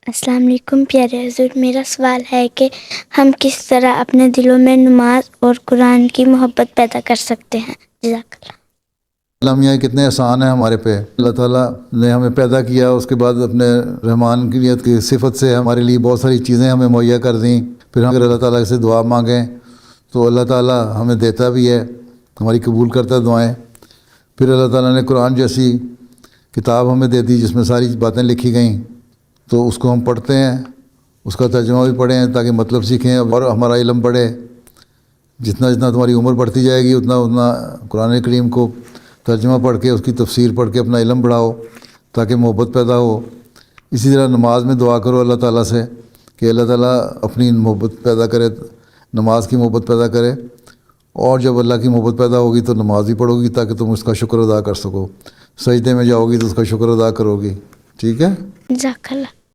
السلام علیکم پیارے حضور، میرا سوال ہے کہ ہم کس طرح اپنے دلوں میں نماز اور قرآن کی محبت پیدا کر سکتے ہیں؟ جزاک اللہ۔ المیہ کتنے احسان ہیں ہمارے پہ۔ اللہ تعالیٰ نے ہمیں پیدا کیا، اس کے بعد اپنے رحمانیت کی صفت سے ہمارے لیے بہت ساری چیزیں ہمیں مہیا کر دیں۔ پھر اگر اللہ تعالیٰ سے دعا مانگیں تو اللہ تعالیٰ ہمیں دیتا بھی ہے، ہماری قبول کرتا ہے دعائیں۔ پھر اللہ تعالیٰ نے قرآن جیسی کتاب ہمیں دے دی جس میں ساری باتیں لکھی گئیں، تو اس کو ہم پڑھتے ہیں، اس کا ترجمہ بھی پڑھیں تاکہ مطلب سیکھیں اور ہمارا علم بڑھے۔ جتنا جتنا تمہاری عمر بڑھتی جائے گی اتنا اتنا قرآن کریم کو ترجمہ پڑھ کے، اس کی تفسیر پڑھ کے اپنا علم بڑھاؤ تاکہ محبت پیدا ہو۔ اسی طرح نماز میں دعا کرو اللہ تعالیٰ سے کہ اللہ تعالیٰ اپنی محبت پیدا کرے، نماز کی محبت پیدا کرے، اور جب اللہ کی محبت پیدا ہوگی تو نماز بھی پڑھو گی تاکہ تم اس کا شکر ادا کر سکو۔ سجدے میں جاؤ گی تو اس کا شکر ادا کرو گی۔ ٹھیک ہے؟ جزاک اللہ۔